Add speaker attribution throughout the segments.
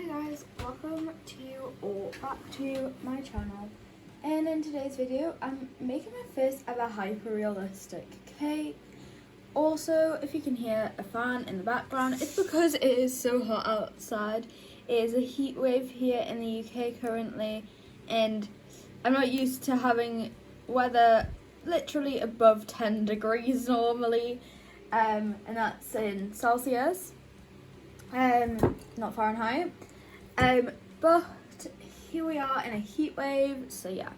Speaker 1: Hi guys, welcome back to my channel, and in today's video I'm making my first ever hyper-realistic cake. Also, if you can hear a fan in the background, it's because it is so hot outside. It is a heat wave here in the UK currently, and I'm not used to having weather literally above 10 degrees normally, and that's in Celsius. Not Fahrenheit. But here we are in a heat wave, so yeah.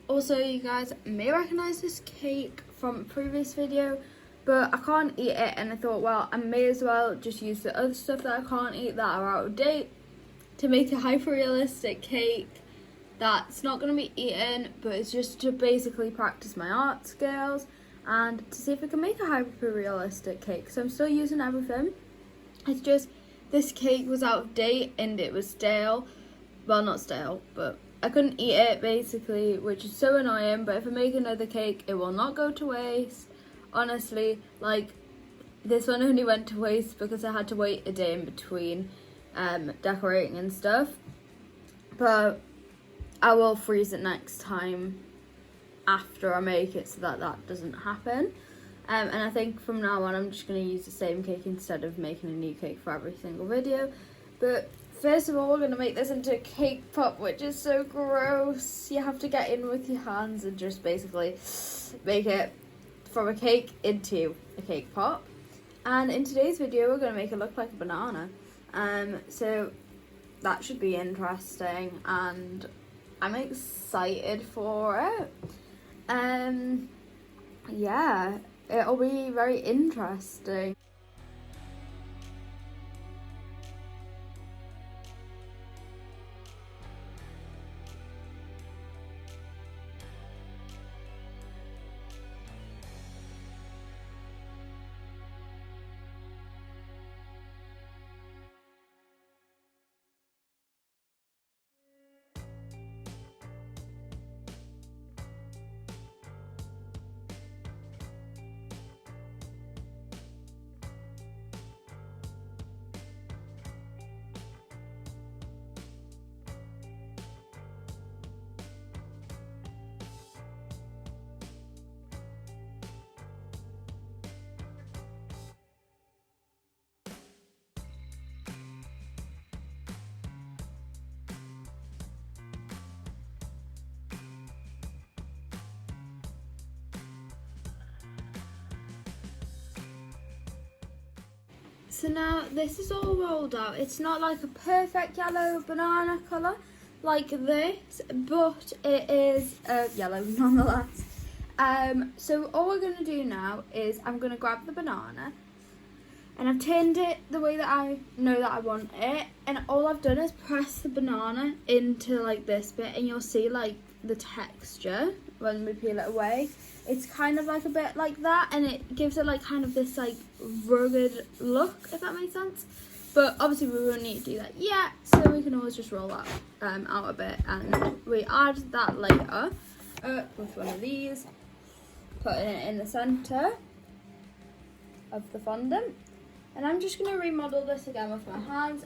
Speaker 1: Also, you guys may recognize this cake from a previous video, but I can't eat it, and I thought, well, I may as well just use the other stuff that I can't eat that are out of date to make a hyper-realistic cake that's not going to be eaten, but it's just to basically practice my art skills and to see if I can make a hyper-realistic cake. So I'm still using everything. It's just this cake was out of date and it was stale. Well, not stale, but I couldn't eat it basically, which is so annoying. But if I make another cake, it will not go to waste. Honestly, like, this one only went to waste because I had to wait a day in between decorating and stuff. But I will freeze it next time after I make it so that that doesn't happen. And I think from now on I'm just going to use the same cake instead of making a new cake for every single video. But first of all, we're going to make this into a cake pop, which is so gross. You have to get in with your hands and just basically make it from a cake into a cake pop. And in today's video we're going to make it look like a banana. So that should be interesting and I'm excited for it. Yeah. It'll be very interesting. So now this is all rolled out. It's not like a perfect yellow banana colour like this, but it is yellow nonetheless. So all we're going to do now is I'm going to grab the banana and I've turned it the way that I know that I want it, and all I've done is press the banana into like this bit, and you'll see like the texture when we peel it away. It's kind of like a bit like that, and it gives it like kind of this like rugged look, if that makes sense. But obviously we won't need to do that yet, so we can always just roll that out a bit, and we add that later with one of these, putting it in the centre of the fondant. And I'm just going to remodel this again with my hands.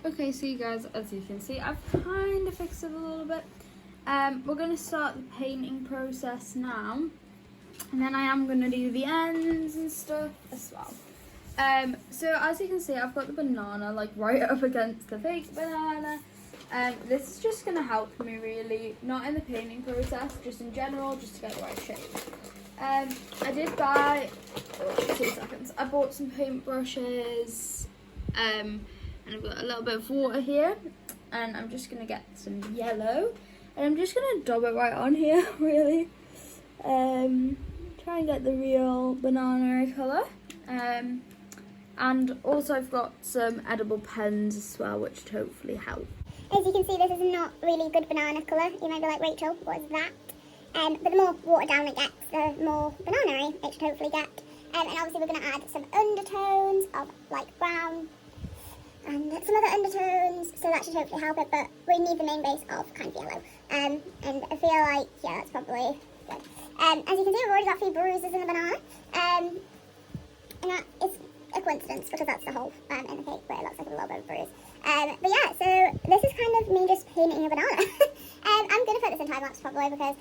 Speaker 1: Okay, so you guys, as you can see, I've kind of fixed it a little bit. We're going to start the painting process now, and then I am going to do the ends and stuff as well. So as you can see, I've got the banana like right up against the fake banana. This is just going to help me really, not in the painting process, just in general, just to get the right shape. I did buy, 2 seconds, I bought some paintbrushes, and I've got a little bit of water here, and I'm just going to get some yellow, and I'm just going to dab it right on here, really. Try and get the real banana colour. And also I've got some edible pens as well, which should hopefully help.
Speaker 2: As you can see, this is not really good banana colour. You might be like, Rachel, what is that? But the more watered down it gets, the more banana it should hopefully get. And obviously we're going to add some undertones of like brown and some other undertones, so that should hopefully help it, but we need the main base of kind of yellow. And I feel like, yeah, that's probably good. As you can see, we've already got a few bruises in the banana. And that is a coincidence because that's the hole in the cake, but it looks like a little bit of bruise. But yeah, so this is kind of me just painting a banana. I'm going to put this in time-lapse probably because,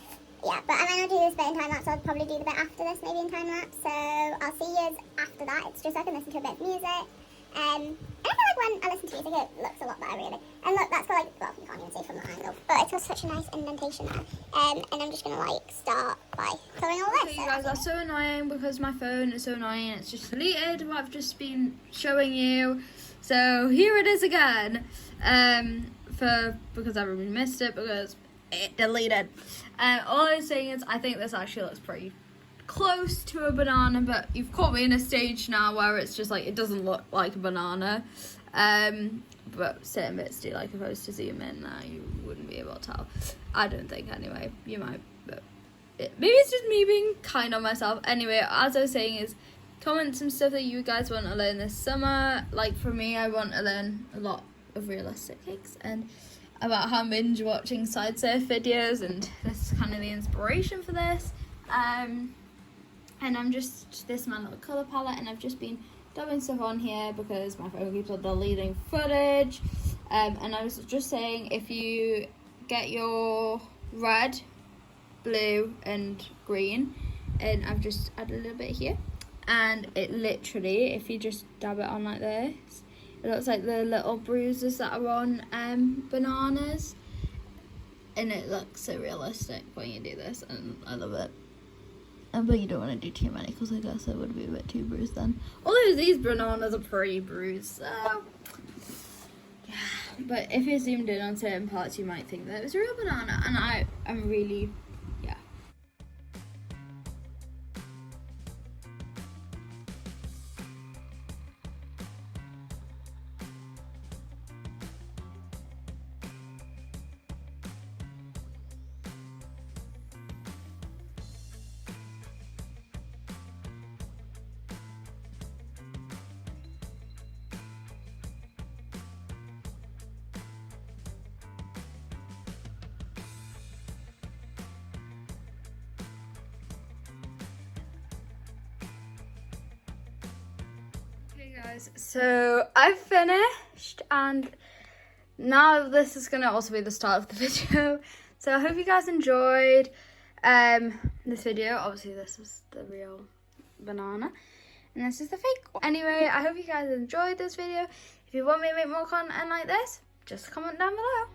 Speaker 2: yeah, but I might not do this bit in time-lapse, I'll probably do the bit after this maybe in time-lapse, so I'll see you after that. It's just so I can listen to a bit of music. And I feel like when I listen to music it looks a lot better really. And look, that's got like, well, you can't even see from the angle, but it's got such a nice indentation there. And I'm just going to like start by colouring all this.
Speaker 1: Okay, you guys, that's so annoying because my phone is so annoying. It's just deleted what I've just been showing you. So here it is again. Because everyone missed it because it deleted. All I was saying is I think this actually looks pretty close to a banana, but you've caught me in a stage now where it's just like it doesn't look like a banana. But certain bits do, like if I was to zoom in now, you wouldn't be able to tell. I don't think anyway. You might, but maybe it's just me being kind on myself. Anyway, as I was saying is, comment some stuff that you guys want to learn this summer. Like for me, I want to learn a lot of realistic cakes and about how I'm binge watching side surf videos, and this is kind of the inspiration for this. And I'm just, this is my little colour palette, and I've just been dubbing stuff on here because my phone keeps on deleting footage. And I was just saying, if you get your red, blue and green, and I've just added a little bit here, and it literally, if you just dab it on like this, it looks like the little bruises that are on bananas, and it looks so realistic when you do this, and I love it. But you don't want to do too many because I guess it would be a bit too bruised then. Although these bananas are pretty bruised, so yeah. But if you zoomed in on certain parts, you might think that it was a real banana, and I'm really, yeah. Guys, so I've finished, and now this is gonna also be the start of the video. So I hope you guys enjoyed this video. Obviously this is the real banana and this is the fake one. Anyway, I hope you guys enjoyed this video. If you want me to make more content like this, just comment down below.